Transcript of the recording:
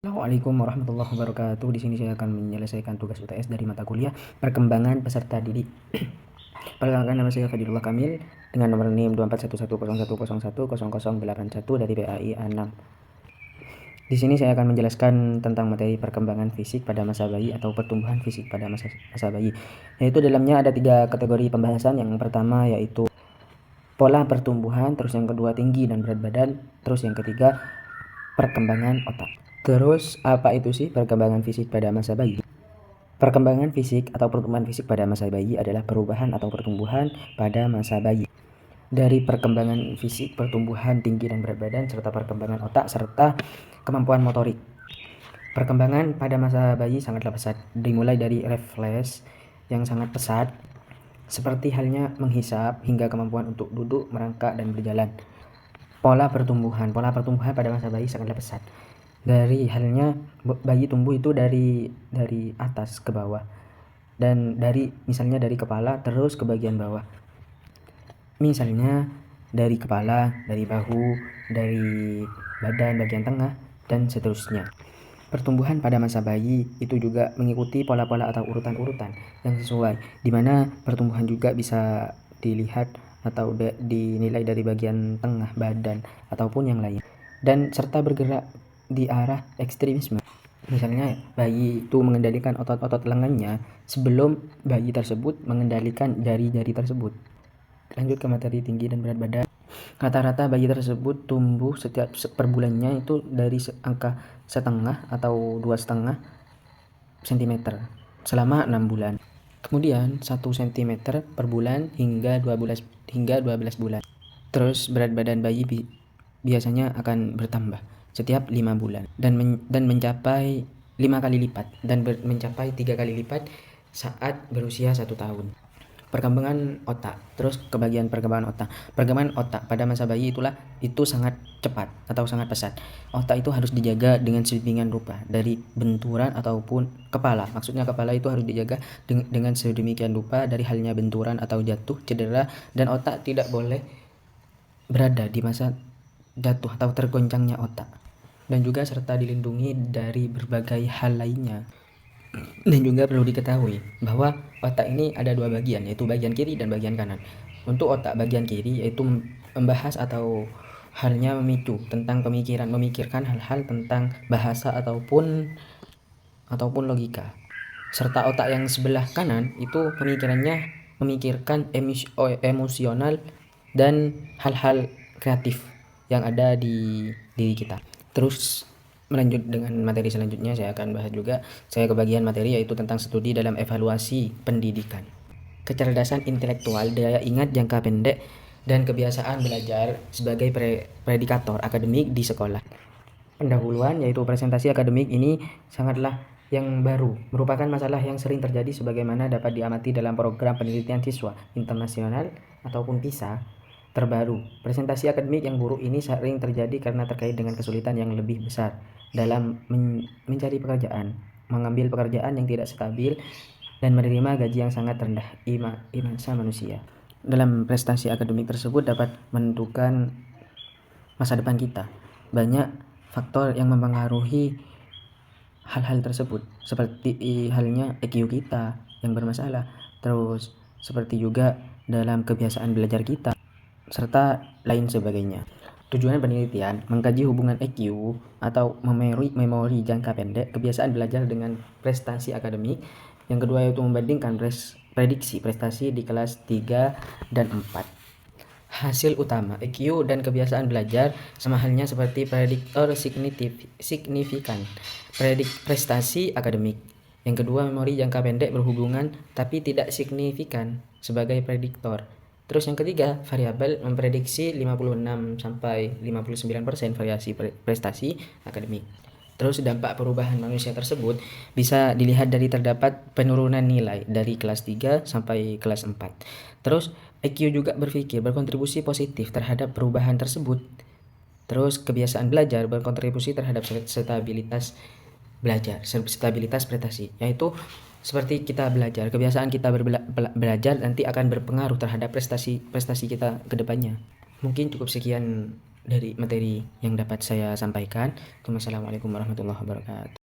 Assalamualaikum warahmatullahi wabarakatuh. Di sini saya akan menyelesaikan tugas UTS dari mata kuliah perkembangan peserta didik. Perkenalkan, nama saya Fadilullah Kamil dengan nomor NIM 241101010081 dari PAI A6. Di sini saya akan menjelaskan tentang materi perkembangan fisik pada masa bayi atau pertumbuhan fisik pada masa bayi. Yaitu dalamnya ada 3 kategori pembahasan. Yang pertama yaitu pola pertumbuhan, terus yang kedua tinggi dan berat badan, terus yang ketiga perkembangan otak. Terus apa itu sih perkembangan fisik pada masa bayi? Perkembangan fisik atau pertumbuhan fisik pada masa bayi adalah perubahan atau pertumbuhan pada masa bayi. Dari perkembangan fisik, pertumbuhan tinggi dan berat badan, serta perkembangan otak, serta kemampuan motorik. Perkembangan pada masa bayi sangatlah pesat, dimulai dari refleks yang sangat pesat, seperti halnya menghisap, hingga kemampuan untuk duduk, merangkak, dan berjalan. Pola pertumbuhan pada masa bayi sangatlah pesat. Dari halnya bayi tumbuh itu dari atas ke bawah, dan misalnya dari kepala terus ke bagian bawah. Misalnya dari kepala, dari bahu, dari badan bagian tengah, dan seterusnya. Pertumbuhan pada masa bayi itu juga mengikuti pola-pola atau urutan-urutan yang sesuai, di mana pertumbuhan juga bisa dilihat atau dinilai dari bagian tengah badan ataupun yang lain, dan serta bergerak di arah ekstremisme. Misalnya bayi itu mengendalikan otot-otot lengannya sebelum bayi tersebut mengendalikan jari-jari tersebut. Lanjut ke materi tinggi dan berat badan. Rata-rata bayi tersebut tumbuh setiap per bulannya itu dari angka setengah atau 2,5 cm selama 6 bulan. Kemudian 1 cm per bulan hingga 12 bulan. Terus berat badan bayi biasanya akan bertambah setiap 5 bulan dan mencapai 5 kali lipat dan mencapai 3 kali lipat saat berusia 1 tahun. Perkembangan otak, terus ke bagian perkembangan otak. Perkembangan otak pada masa bayi itu sangat cepat atau sangat pesat. Otak itu harus dijaga dengan sedemikian rupa dari benturan ataupun kepala. Maksudnya kepala itu harus dijaga dengan sedemikian rupa dari halnya benturan atau jatuh, cedera, dan otak tidak boleh berada di masa jatuh atau tergoncangnya otak, dan juga serta dilindungi dari berbagai hal lainnya. Dan juga perlu diketahui bahwa otak ini ada 2 bagian, yaitu bagian kiri dan bagian kanan. Untuk otak bagian kiri yaitu membahas atau halnya memicu tentang memikirkan hal-hal tentang bahasa ataupun logika. Serta otak yang sebelah kanan itu pemikirannya memikirkan emosional dan hal-hal kreatif yang ada di diri kita. Terus melanjut dengan materi selanjutnya, saya akan bahas juga ke bagian materi yaitu tentang studi dalam evaluasi pendidikan. Kecerdasan intelektual, daya ingat jangka pendek, dan kebiasaan belajar sebagai predikator akademik di sekolah. Pendahuluan yaitu presentasi akademik ini sangatlah yang baru, merupakan masalah yang sering terjadi sebagaimana dapat diamati dalam program penelitian siswa internasional ataupun PISA terbaru. Presentasi akademik yang buruk ini sering terjadi karena terkait dengan kesulitan yang lebih besar dalam mencari pekerjaan, mengambil pekerjaan yang tidak stabil, dan menerima gaji yang sangat rendah. Imansa manusia dalam prestasi akademik tersebut dapat menentukan masa depan kita. Banyak faktor yang mempengaruhi hal-hal tersebut, seperti halnya IQ kita yang bermasalah, terus seperti juga dalam kebiasaan belajar kita, serta lain sebagainya. Tujuan penelitian mengkaji hubungan IQ atau memori jangka pendek, kebiasaan belajar dengan prestasi akademik. Yang kedua yaitu membandingkan prediksi prestasi di kelas 3 dan 4. Hasil utama IQ dan kebiasaan belajar sama halnya seperti prediktor signifikan prestasi akademik. Yang kedua, memori jangka pendek berhubungan tapi tidak signifikan sebagai prediktor. Terus yang ketiga, variabel memprediksi 56 sampai 59% variasi prestasi akademik. Terus dampak perubahan manusia tersebut bisa dilihat dari terdapat penurunan nilai dari kelas 3 sampai kelas 4. Terus IQ juga berkontribusi positif terhadap perubahan tersebut. Terus kebiasaan belajar berkontribusi terhadap stabilitas belajar, stabilitas prestasi, yaitu seperti kita belajar, kebiasaan kita belajar nanti akan berpengaruh terhadap prestasi kita ke depannya. Mungkin cukup sekian dari materi yang dapat saya sampaikan. Wassalamualaikum warahmatullahi wabarakatuh.